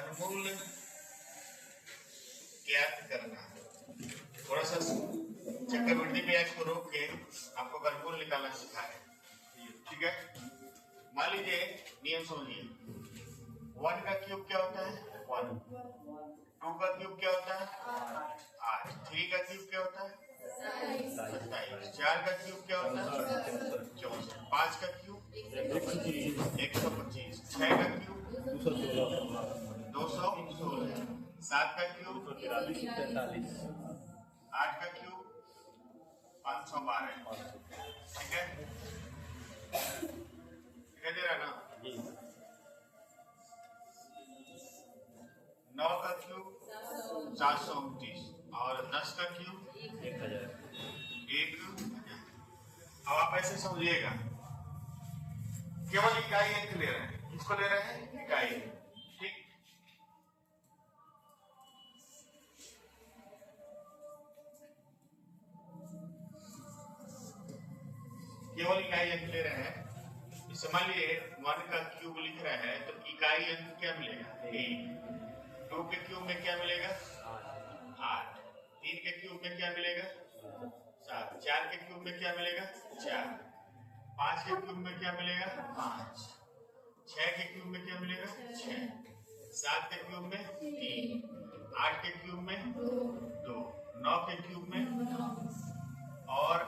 घनमूल ज्ञात करना। थोड़ा सा चक्रवृद्धि ब्याज को रोक के आपको घनमूल निकालना सिखाए, ठीक है। मान लीजिए नियम समझिए, 1 का क्यूब क्या होता है 1, 2 का क्यूब क्या होता है 8, 3 का क्यूब क्या होता है 27, 4 का क्यूब क्या होता है 64, 5 का क्यूब 125, 6 का क्यूब 216, 7 का क्यूब 43, 8 का क्यूब 512, ठीक है। दिखाई दे रहा ना। 9 का क्यूब 429 और 10 का क्यूब 1000। अब आप ऐसे समझिएगा, केवल इकाई अंक ले रहे हैं, किसको ले रहे हैं इकाई, ठीक। केवल इकाई अंक ले रहे हैं। इसे मान लीजिए 1 का क्यूब लिख रहे हैं तो इकाई अंक क्या मिलेगा 1, 2 के क्यूब में क्या मिलेगा 8, 3 के क्यूब में क्या मिलेगा 7, 4 के क्यूब में क्या मिलेगा 4, 5 के क्यूब में क्या मिलेगा 5, 6 के क्यूब में क्या मिलेगा 6, 7 के क्यूब में 3, 8 के क्यूब में 2, 9 के क्यूब में, और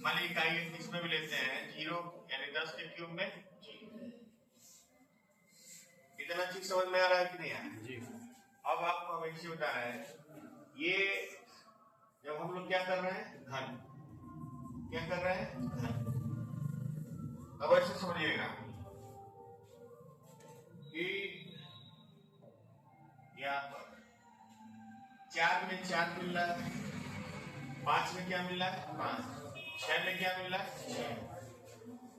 मान लीजिए इकाई अंक इसमें भी लेते हैं 0 यानी 10 के क्यूब में 0। इतना ठीक समझ में आ रहा है कि नहीं आ रहा है जी। अब आपको हम एक चीज बता रहे हैं, ये जब हम लोग क्या कर रहे हैं घन, क्या कर रहे हैं घन। अब ऐसे समझिएगा कि यहाँ पर 4 में 4 मिल रहा है, 5 में क्या मिल रहा है 5, 6 में क्या मिल रहा है 6,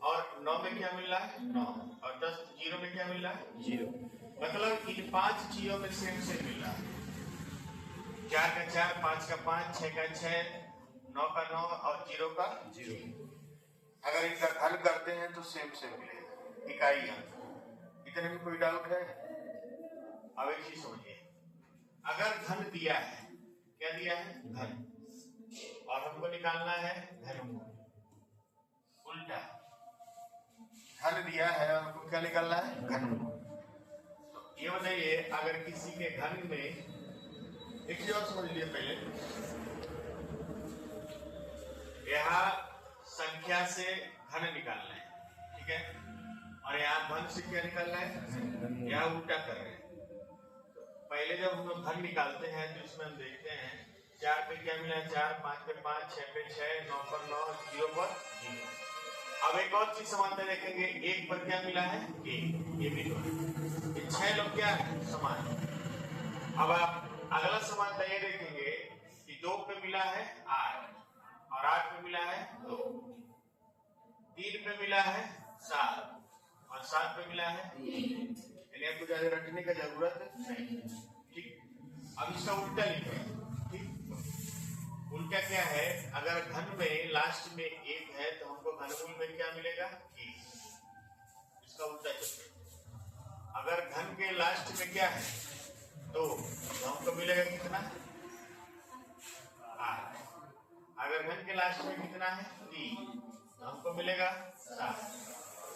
और 9 में क्या मिल रहा है 9, और 10 0 में क्या मिल रहा है 0। मतलब इन 5 चीजों में सेम मिल रहा है। 4 का 4, 5 का 5, 6 का 6, 9 का 9 और 0 का 0। अगर इनका घन करते हैं तो सेम मिलेगा इकाई अंक। इतने में कोई डाउट है? अब एक चीज समझिए, अगर घन दिया है, क्या दिया है घन, और हमको निकालना है घनमूल, उल्टा घन दिया है और हमको क्या निकालना है घनमूल। तो ये बताइए, अगर किसी के घन में एक चीज और समझ लीजिए, पहले यहाँ संख्या से घन निकालना है, ठीक है, और यहाँ घन से क्या निकालना है, यहाँ उल्टा कर रहे हैं। तो पहले जब हम लोग घन निकालते हैं तो इसमें हम देखते हैं 4 पे क्या मिला है 4, 5 पे 5, 6 पे 6, 9 पर 9, 0 पर 0। अब एक और चीज समानता देखेंगे, 1 पर क्या मिला है 1, ये भी तो है। ये 6 लोग क्या है समान। अब आप अगला समानता ये देखेंगे कि 2 पे मिला है 8, और 8 पे मिला है 2, 3 पे मिला है 7, और 7 पे मिला है 3। यानी आपको ज्यादा रटने का जरूरत नहीं, ठीक। अब इसका उल्टा लिखें, ठीक। उल्टा क्या है, अगर घन में लास्ट में 1 है तो हमको घनमूल में क्या मिलेगा 1। इसका उल्टा चलते, अगर घन के लास्ट में क्या है 2 तो हमको मिलेगा कितना 8। अगर घन के लास्ट में कितना है 3 तो हमको मिलेगा 7।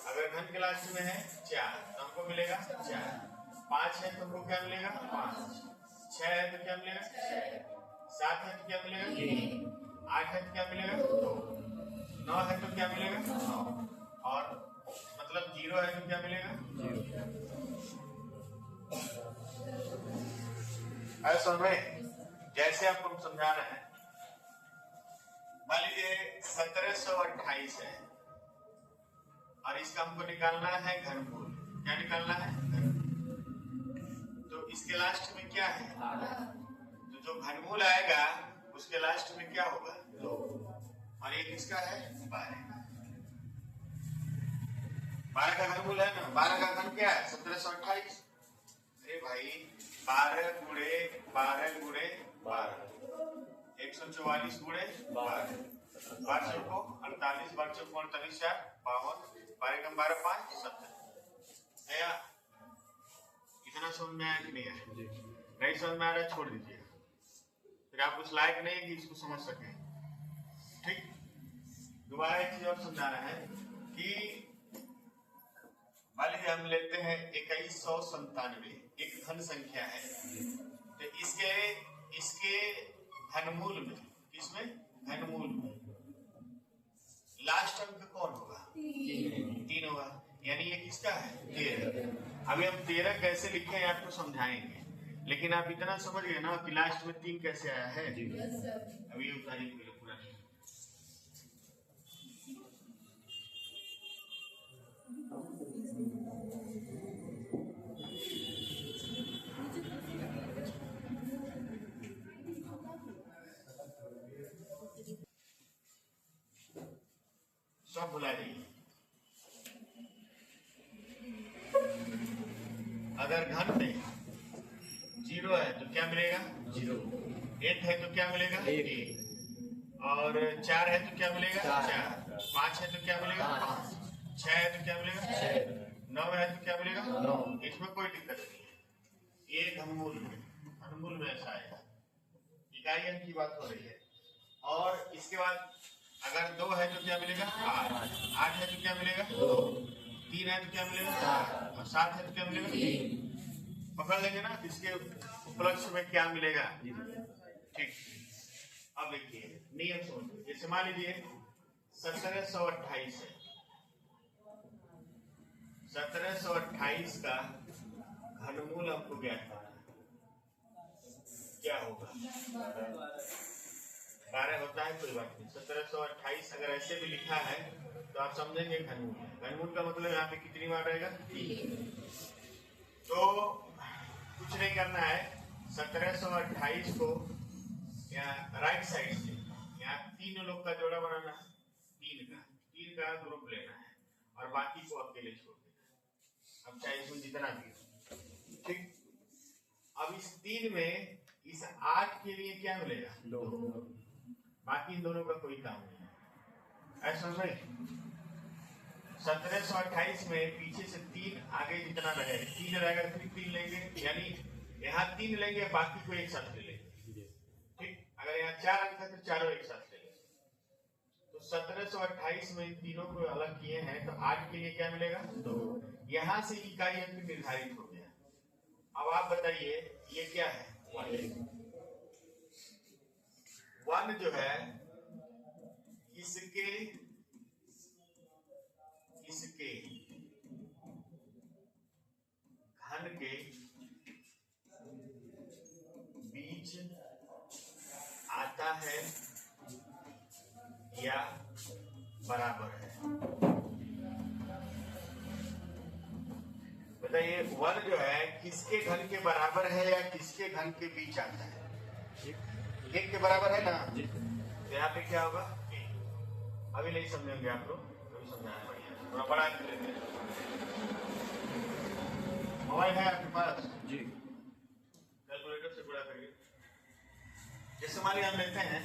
अगर घन के लास्ट में है 4 तो हमको मिलेगा 4। 5 है तो हमको क्या मिलेगा 5। 6 है तो क्या मिलेगा 6। 7 है तो क्या मिलेगा 3। 8 है तो क्या मिलेगा 2। 9 है तो क्या मिलेगा 9, और मतलब 0 है तो क्या मिलेगा 0। ऐसा में जैसे आपको हम समझा रहे हैं, मान लीजिए 1728 है और इसका हमको निकालना है घनमूल। क्या निकालना है घनमूल, तो इसके लास्ट में क्या है 8। तो जो घनमूल आएगा उसके लास्ट में क्या होगा 2, और ये किसका है 12 का। 12 का घनमूल है ना। 12 का घन क्या है 1728। अरे भाई 12 गुणे 12 गुणे 12 144 गुणे 12, 12 को 48, 12 को 48, 4 52, 12 कम 12 5 70। कहना समझ में आया कि नहीं आया? नहीं समझ में आ रहा छोड़ दीजिए, फिर आप उस लायक नहीं कि इसको समझ सके। ठीक, दोबारा एक चीज और समझाना है कि मान लीजिए हम लेते हैं 2197, एक धन संख्या है, तो इसके घनमूल में, किसमें? घनमूल में लास्ट अंक कौन होगा? 3 होगा, यानी ये किसका है? 13। अभी हम 13 कैसे लिखे हैं आपको समझाएंगे, लेकिन आप इतना समझ गए ना कि लास्ट में 3 कैसे आया है। अभी ये बताइए पूरा। सब भुला जाइए। अगर घन में 0 है तो क्या मिलेगा? 0। 8 है तो क्या मिलेगा? 1। और 4 है तो क्या मिलेगा? 4। 5 है तो क्या मिलेगा? 5। 6 है तो क्या मिलेगा? 6। 9 है तो क्या मिलेगा? 9। इसमें कोई दिक्कत नहीं है। ये घनमूल में ऐसा आएगा। इकाई अंक की बात हो रही है। और इसके बाद अगर 2 है तो क्या मिलेगा? 8। 8 है तो क्या मिलेगा? 2। 3 है तो क्या मिलेगा? 4। और 7 है तो क्या मिलेगा? 3। पकड़ लेंगे ना इसके उपलक्ष्य में क्या मिलेगा। ठीक, अब देखिए नियम समझिए। जैसे मान लीजिए 1728 है, 1728 का घनमूल हमको ज्ञात करना है, क्या होगा? 12 होता है, कोई बात नहीं। 1728 अगर ऐसे भी लिखा है तो आप समझेंगे घनमूल का मतलब यहाँ पे कितनी बार रहेगा? 3। तो कुछ नहीं करना है, 1728 को यहाँ राइट साइड से यहाँ 3 लोग का जोड़ा बनाना है, 3 का ग्रुप लेना है और बाकी को अकेले छोड़ देना है। अब चाहे इसमें जितना भी। ठीक, अब इस 3 में इस 8 के लिए क्या मिलेगा? 2। बाकी इन दोनों का कोई काम नहीं है, ऐसा समझ में। 1728 में पीछे से 3 आगे जितना रहे 3 रहेगा, फिर 3 लेंगे, यानी यहाँ 3 लेंगे, बाकी को एक साथ ले लेंगे। ठीक, अगर यहाँ 4 अंक है तो चारों एक साथ ले लेंगे। तो 1728 में इन तीनों को अलग किए हैं, तो 8 के लिए क्या मिलेगा? 2। यहाँ से इकाई अंक निर्धारित हो गया। अब आप बताइए ये क्या है? 1 जो है इसके घन के बीच आता है या बराबर है? बताइए 1 जो है किसके घन के बराबर है या किसके घन के बीच आता है? 1 के बराबर है ना। तो यहाँ पे क्या होगा? अभी नहीं समझेंगे आप लोग, अभी समझाना बढ़िया, थोड़ा बड़ा कर लेते हैं। मोबाइल है आपके पास? जी, कैलकुलेटर से गुणा करिए। जैसे मान लिया हम लेते हैं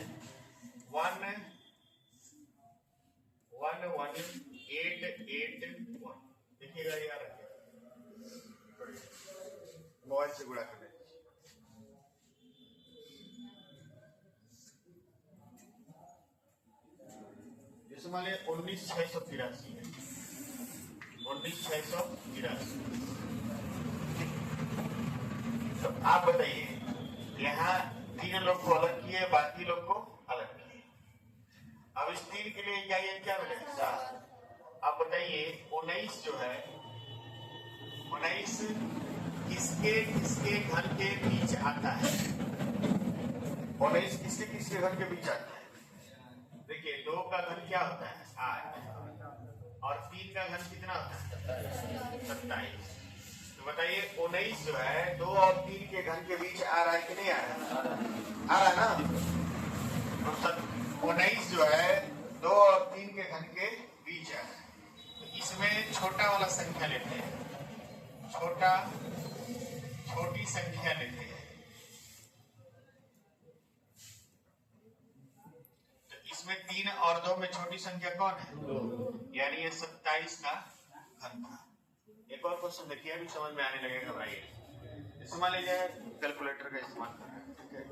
1 1 1 8 8 1, देखिएगा यार मोबाइल से गुणा कर लेते। जैसे मान लिया 19683 है, 19683। तो आप बताइए यहाँ 3 लोग को अलग किए, बाकी लोग को अलग किए। अब इस 3 के लिए क्या मिलेगा? 7। आप बताइए 19 जो है, 19 किसके घन के बीच आता है? 19 किसके घन के बीच आता है? देखिए 2 का घन क्या होता है? 8। और 3 का घन कितना होता है? 27। तो बताइए 19 जो है 2 और 3 के घन के बीच आ रहा है कि नहीं आ रहा है? आ रहा है ना। तो 19 जो है 2 और 3 के घन के बीच आ रहा है। तो इसमें छोटा वाला संख्या लेते हैं, छोटी संख्या लेते हैं। तो इसमें 3 और 2 में छोटी संख्या कौन है? 2। यानी ये 27 का घन था। एक और क्वेश्चन देखिए, अभी समझ में आने लगेगा, घबराइए। इसमें मान लीजिए कैलकुलेटर का इस्तेमाल कर रहे हैं, ठीक है।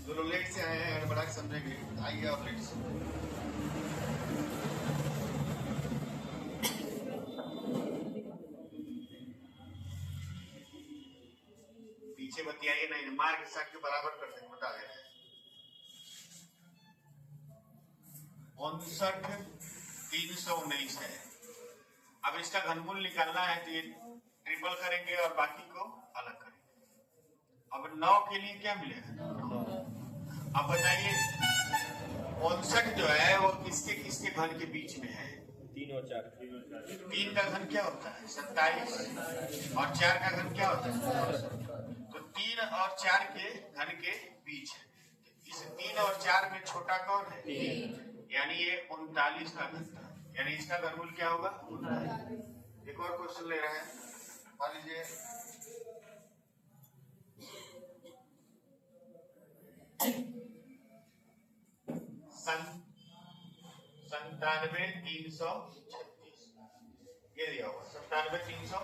जो लोग लेट से आए हैं गड़बड़ा के समझेंगे, आइए आप लेट से। पीछे बतियाइए नहीं, मार के साथ के बराबर कर देंगे, बता दे रहे हैं। 59,319 है। अब इसका घनमूल निकालना है तो ये ट्रिपल करेंगे और बाकी को अलग करेंगे। अब 9 के लिए क्या मिलेगा? अब बताइए 59 जो है वो किसके किसके घन के बीच में है? 3 और 4। 3 का घन क्या होता है? 27। और 4 का घन क्या होता है? तो 3 और 4 के घन के बीच है। इस 3 और 4 में छोटा कौन है? यानी ये 39 का घन था। यानी इसका घनमूल क्या होगा? 39। एक और क्वेश्चन ले रहे हैं, मान लीजिए सन 97,336 ये दिया हुआ 97,336।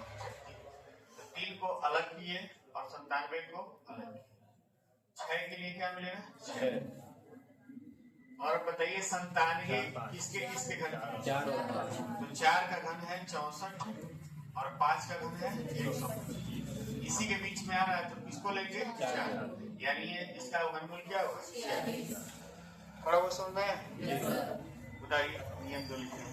तो 3 को अलग किए और 97 को अलग किए। 6 के लिए क्या मिलेगा? 6। और बताइए 97 किसके किसके घन? 4 और 5। तो 4 का घन है 64 और 5 का घन है 125। इसी के बीच में आ रहा है तो किसको लेंगे? 4। यानी ये इसका घनमूल क्या होगा? 46। थोड़ा वो समझ में आया? बताइए नियम जो लिखे हैं।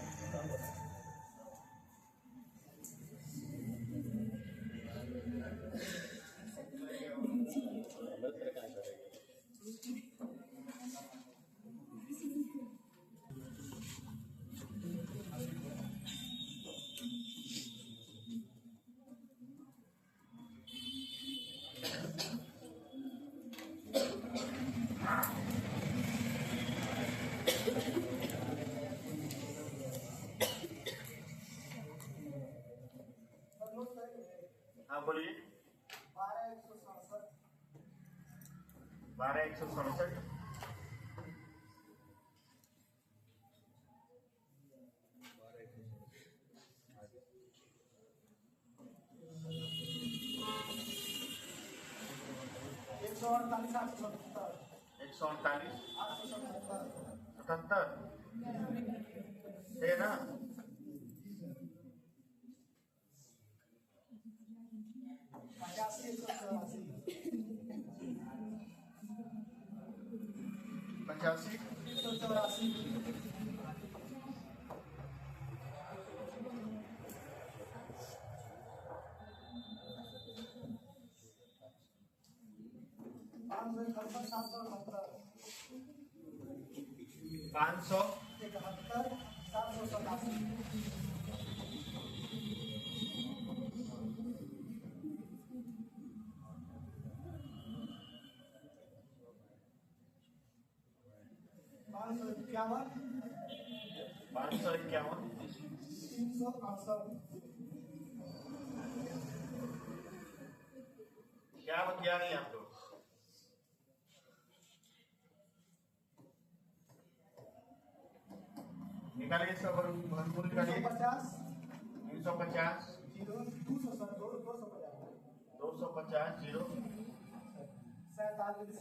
हाँ बोलिए। 12,167। 148, 77 है ना? पचासी 500 551 क्या बतिया रहे हैं आप लोग? निकालिए इसका घनमूल निकालिए। 350 250 0 614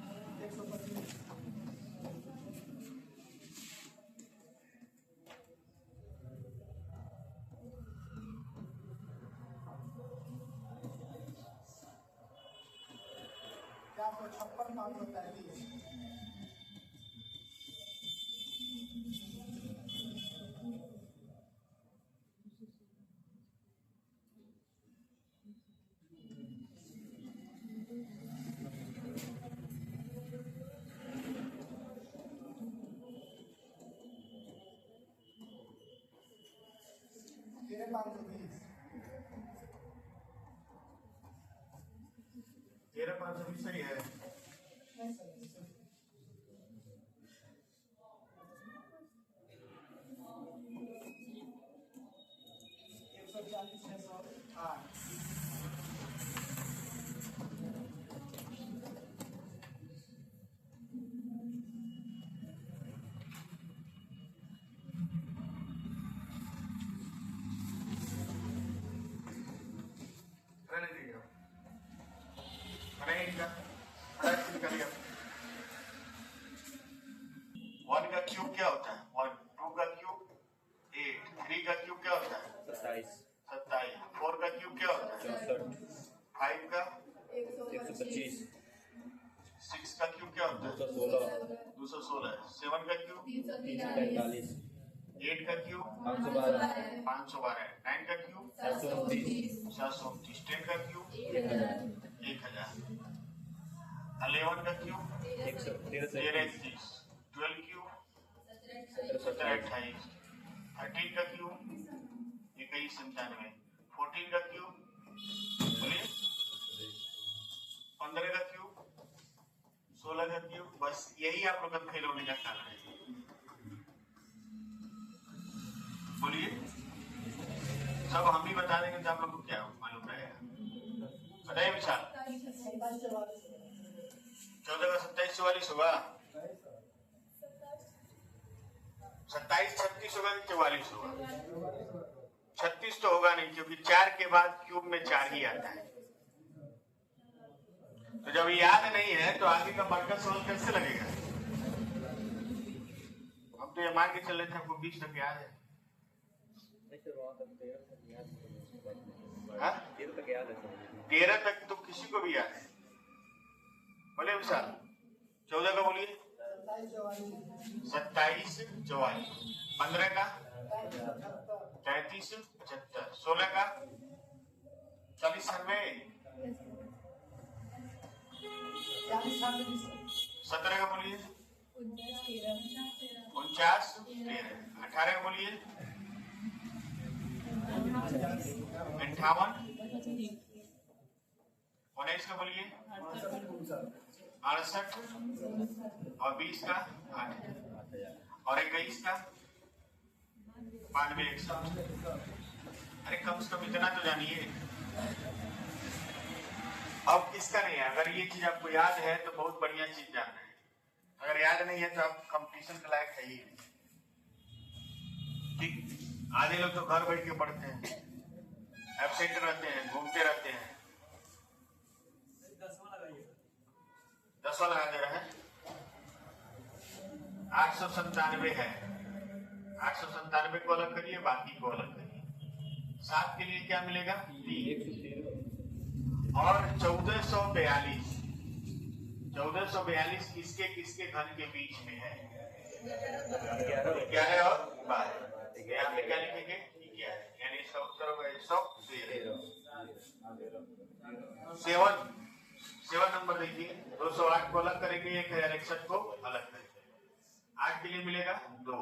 656 13,520 सही है। वन का क्यूब क्या होता है? 1, 2 का क्यूब 8, 3 का क्यूब क्या होता है? 27, 27, 4 का क्यूब क्या होता है? 64, 5 का, 125, 6 का क्यूब क्या होता है? 216, 216, 7 का क्यूब, 345, 8 का क्यूब, 512, 512, 9 का क्यूब, 729, 729, 10 का क्यूब, 1000, 1000, 11 का क्यूब, 1330, 12 क्यूब, 1728, 13 का क्यूब 2197, 14 का क्यूब बोलिए 15 का क्यूब, 16 का क्यूब। बस यही आप लोग का फेल होने का कारण है। बोलिए, सब हम भी बता देंगे तो आप लोग को क्या मालूम रहेगा? बताइए विशाल। 14 का 27 44 होगा, 27 36 होगा कि 44 होगा? 36 तो होगा नहीं, क्योंकि 4 के बाद क्यूब में 4 ही आता है। तो जब याद नहीं है तो आगे का मार्कर सोल्व कैसे लगेगा? हम तो ये मान के चल रहे थे आपको 20 तक याद है। हाँ? 13 तक तो किसी को भी याद है। बोले विशाल, 14 का बोलिए 27 44, 15 का 33 75, 16 का 40 90, 17 का बोलिए 49 13, 18 का बोलिए 58, 19 का बोलिए 68 और 20 का 8 और 21 का 92 100। अरे कम से कम इतना तो जानिए। अब किसका नहीं है? अगर ये चीज आपको याद है तो बहुत बढ़िया चीज जानना है। अगर याद नहीं है तो आप कंपटीशन के लायक है ही नहीं। ठीक, आधे लोग तो घर बैठ के पढ़ते हैं, एब्सेंट रहते हैं, घूमते रहते हैं। 10वां लगा दे रहे हैं। 897 है, 897 को अलग करिए, बाकी को अलग करिए। 7 के लिए क्या मिलेगा? 3 और 1442। 1442 किसके किसके घन के बीच में है? 11 और 12। यहाँ पे क्या लिखेंगे? 11, यानी इसका उत्तर होगा 113। 7 नंबर देखिए, 208 को अलग करेंगे, 1061 को अलग करेंगे। 8 के लिए मिलेगा 2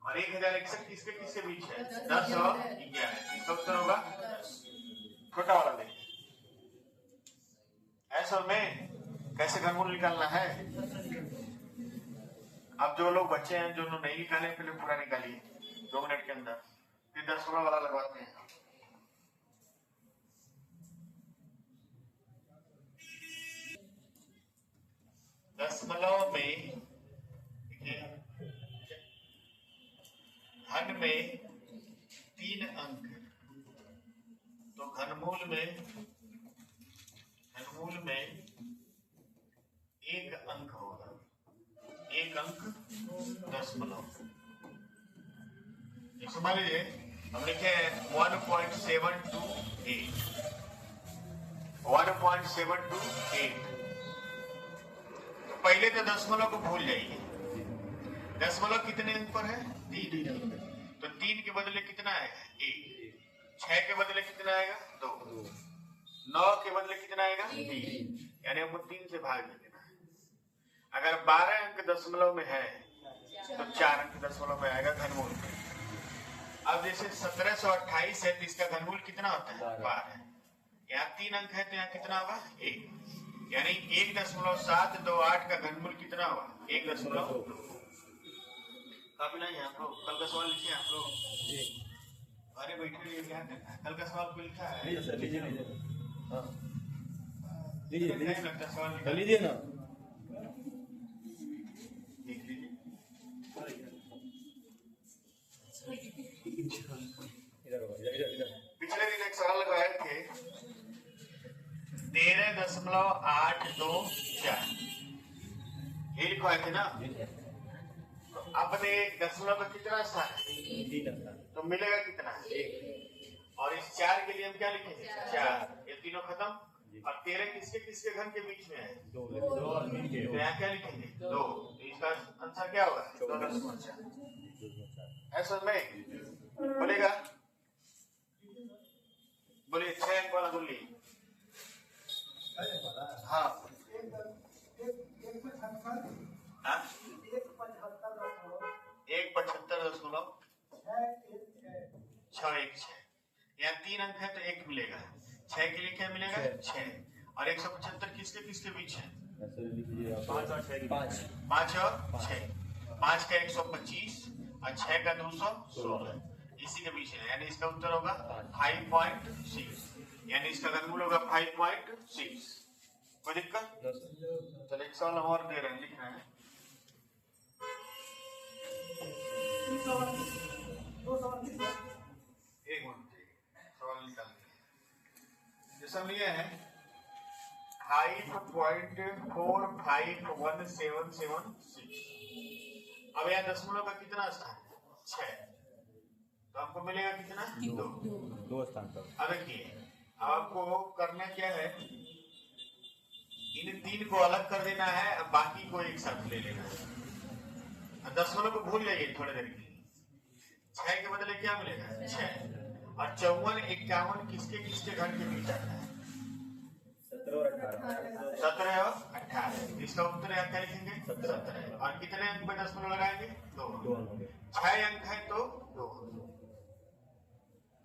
और 1061 किसके किसके बीच है? 10 और 11। इसका उत्तर होगा 10। छोटा वाला देखिए, ऐसा में कैसे घनमूल निकालना है। अब जो लोग बच्चे हैं जो नहीं निकाले, पहले पूरा निकालिए 2 मिनट के अंदर, फिर 10वां वाला लगवाते हैं। दशमलव में घन में 3 अंक, तो घनमूल में 1 अंक होगा। 1 अंक दशमलव। समझ लीजिए, हम लिखे 1.728, 1.728। पहले तो दशमलव को भूल जाइए। दशमलव कितने अंक पर है? 3। तो 3 के बदले कितना आएगा? 1। 6 के बदले कितना आएगा? 2। 9 के बदले कितना आएगा? 3। यानी हमको 3 से भाग देना है। अगर 12 अंक दशमलव में है तो 4 अंक दशमलव में आएगा घनमूल में। अब जैसे 1728 है तो इसका घनमूल कितना होता है 12। यहाँ 3 अंक है तो यहाँ कितना होगा 1, यानी 1.728 का घनमूल कितना होगा 1.2। कभी नहीं आप लोग कल का सवाल लिखिए आप लोग। अरे बैठे रहिए क्या करना है, कल का सवाल को लिखा है। लीजिए सर, लीजिए हाँ लीजिए नहीं लगता सवाल निकाल लीजिए ना। देख लीजिए। इधर होगा, इधर इधर इधर। पिछले दिन एक सवाल लगाए थे 13.824 ये लिखवाए थे ना। तो अपने दशमलव का कितना स्थान है तो मिलेगा कितना 1, और इस 4 के लिए हम क्या लिखेंगे 4, ये तीनों खत्म। और 13 किसके किसके घन के बीच में है 2 तो यहाँ क्या लिखेंगे 2, तो इसका आंसर क्या होगा 2.4। ऐसा में बोलेगा, बोलिए 6 अंक वाला बोलिए। हाँ हाँ 175.616 यहाँ 3 अंक है तो 1 मिलेगा। 6 के लिए क्या मिलेगा 6, और 175 किसके किसके बीच है 5 और 6 5 और 6, 5 का 125 और 6 का 216 इसी के बीच है, यानी इसका उत्तर होगा 5.6, यानी इसका घनमूल होगा 5.6। कोई दिक्कत? चलो एक सवाल हम और दे रहे हैं, लिख रहे हैं। एक मिनट सवाल निकाल जैसा लिए है 5.45176। अब यहाँ दशमलव का कितना स्थान है 6, तो आपको मिलेगा कितना 2 स्थान पर। अब देखिए आपको करना क्या है, इन 3 को अलग कर देना है, अब बाकी को एक साथ ले लेना है। दशमलव को भूल जाइए थोड़ी देर के लिए। 6 के बदले क्या मिलेगा 6, और 54 51 किसके किसके घन के बीच आता है 17 और 18। इसका उत्तर यहाँ क्या लिखेंगे 17, और कितने अंक में दशमलव लगाएंगे 2, 6 अंक है तो 2।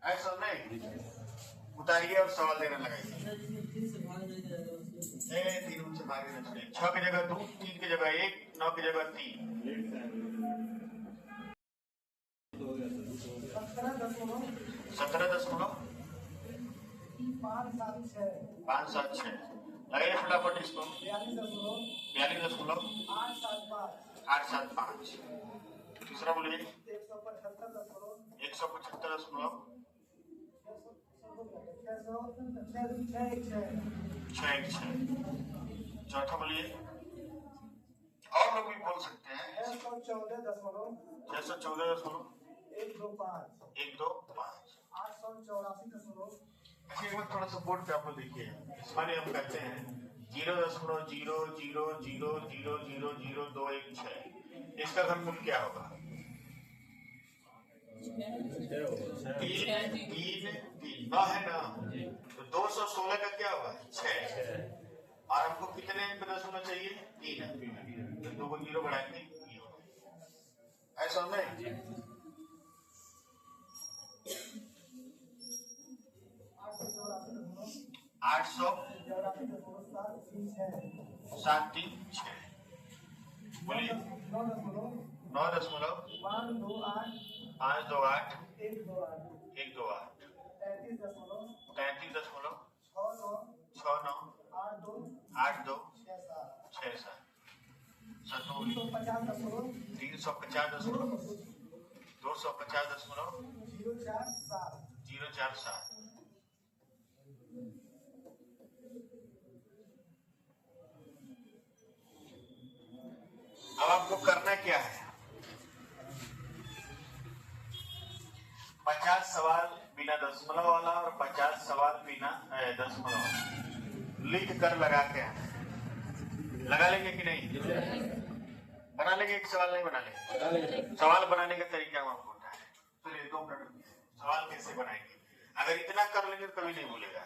ऐसा नहीं उतारिए और सवाल देना लगाइए। 3 से भागे 6 की जगह 2, 3 की जगह 1, 9 की जगह 3। 17.576 लगाइए फटाफट इसको। 42.875। तीसरा बोलिए 175.616। चौथा बोलिए, और लोग भी बोल सकते हैं 614.125। ऐसे एक बार थोड़ा सा बोर्ड पे आप लोग देखिए, इस बारे हम कहते हैं 0.00000000216। इसका घनमूल क्या होगा 3 9 है ना, तो 216 का क्या होगा 6, और हमको कितने अंक दशमलव चाहिए 3 अंक, तो 2 को 0 बढ़ाएंगे ये होगा। ऐसा नहीं 800.736 बोलिए 9.528 128 33.698267 350.250.047। अब आपको करना क्या है 50 सवाल बिना दशमलव वाला और 50 सवाल बिना दशमलव वाला लिख कर लगा के आना। लगा लेंगे कि नहीं बना लेंगे, एक सवाल नहीं बना लेंगे। सवाल बनाने का तरीका हम आपको बताएं। चलिए 2 मिनट सवाल कैसे बनाएंगे, अगर इतना कर लेंगे तो कभी नहीं भूलेगा।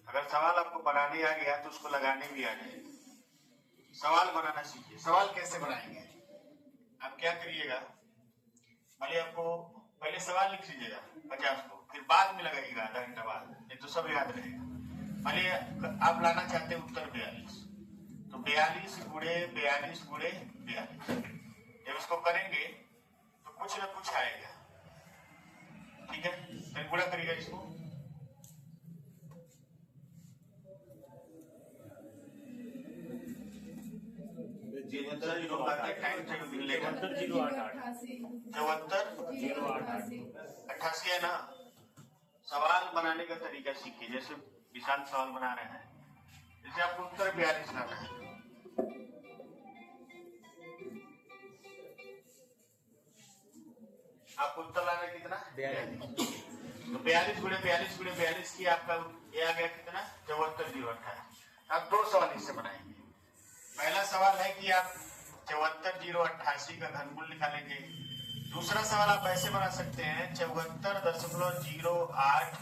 अगर सवाल आपको बनाने आ गया तो उसको लगाने भी आ जाएगा। सवाल बनाना सीखिए। सवाल कैसे बनाएंगे, आप क्या करिएगा, भले आपको पहले सवाल लिख लीजिएगा 50 को, फिर बाद में लगाइएगा आधा घंटा बाद, नहीं तो सब याद रहेगा। पहले आप लाना चाहते हैं उत्तर 42, तो 42 गुणे 42 गुणे 42, जब इसको करेंगे तो कुछ ना कुछ आएगा, ठीक है। फिर गुणा करिएगा इसको, अट्ठासी है ना। सवाल बनाने का तरीका सीखिए, जैसे विशाल सवाल बना रहे हैं, जैसे आपको उत्तर 42 लाना है, आपको उत्तर लाना कितना 42, तो 42 गुणे 42 गुणे 42 की आपका ये आ गया कितना 74,028। आप दो सवाल इससे बनाएंगे। पहला सवाल है कि आप 74,088 का घनमूल निकालेंगे। दूसरा सवाल आप ऐसे बना सकते हैं 74.088,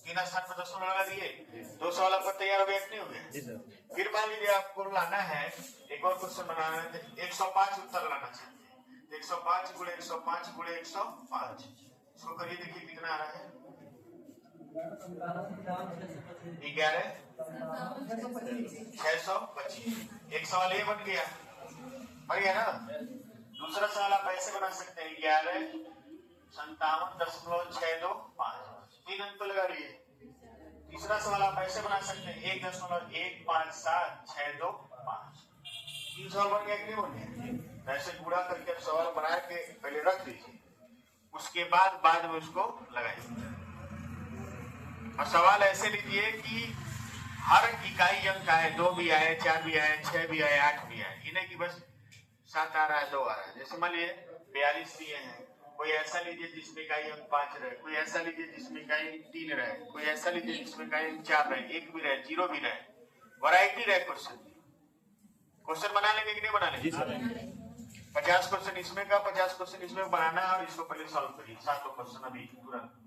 तीन स्थान पर दशमलव लगा दिए, दो सवाल आपका तैयार हो गया नहीं हो गया। फिर मान लीजिए आपको लाना है, एक और क्वेश्चन बनाना है, 105 उत्तर लाना चाहिए। 105 गुणे 105 गुणे 105, इसको करिए, देखिए कितना आ रहा है 11,625। एक सवाल ये बन गया ना। दूसरा सवाल आप ऐसे बना सकते हैं 11,57.625, 3 अंक लगा लिए। तीसरा सवाल आप ऐसे बना सकते हैं 1.157625, 3 सवाल बन गया कि नहीं बन गया। ऐसे गुणा करके सवाल बना के पहले रख दीजिए, उसके बाद में उसको लगाइए। और सवाल ऐसे लीजिए कि हर इकाई अंक आए, 2 भी आए, 4 भी आए, 6 भी आए, 8 भी आए, इन्हें की बस 7 आ रहा है, 2 आ रहा है। जैसे मान लीजिए 42 दिए हैं, कोई ऐसा लीजिए जिसमें इकाई अंक 5 रहे, कोई ऐसा लीजिए जिसमें इकाई 3 रहे, कोई ऐसा लीजिए जिसमें इकाई 4 रहे, 1 भी रहे, 0 भी रहे, वैरायटी रहे। क्वेश्चन बना लेंगे कि नहीं बना लेंगे? 50 क्वेश्चन इसमें का, 50 क्वेश्चन इसमें बनाना है, और इसको पहले सॉल्व करिए, 7 क्वेश्चन अभी तुरंत।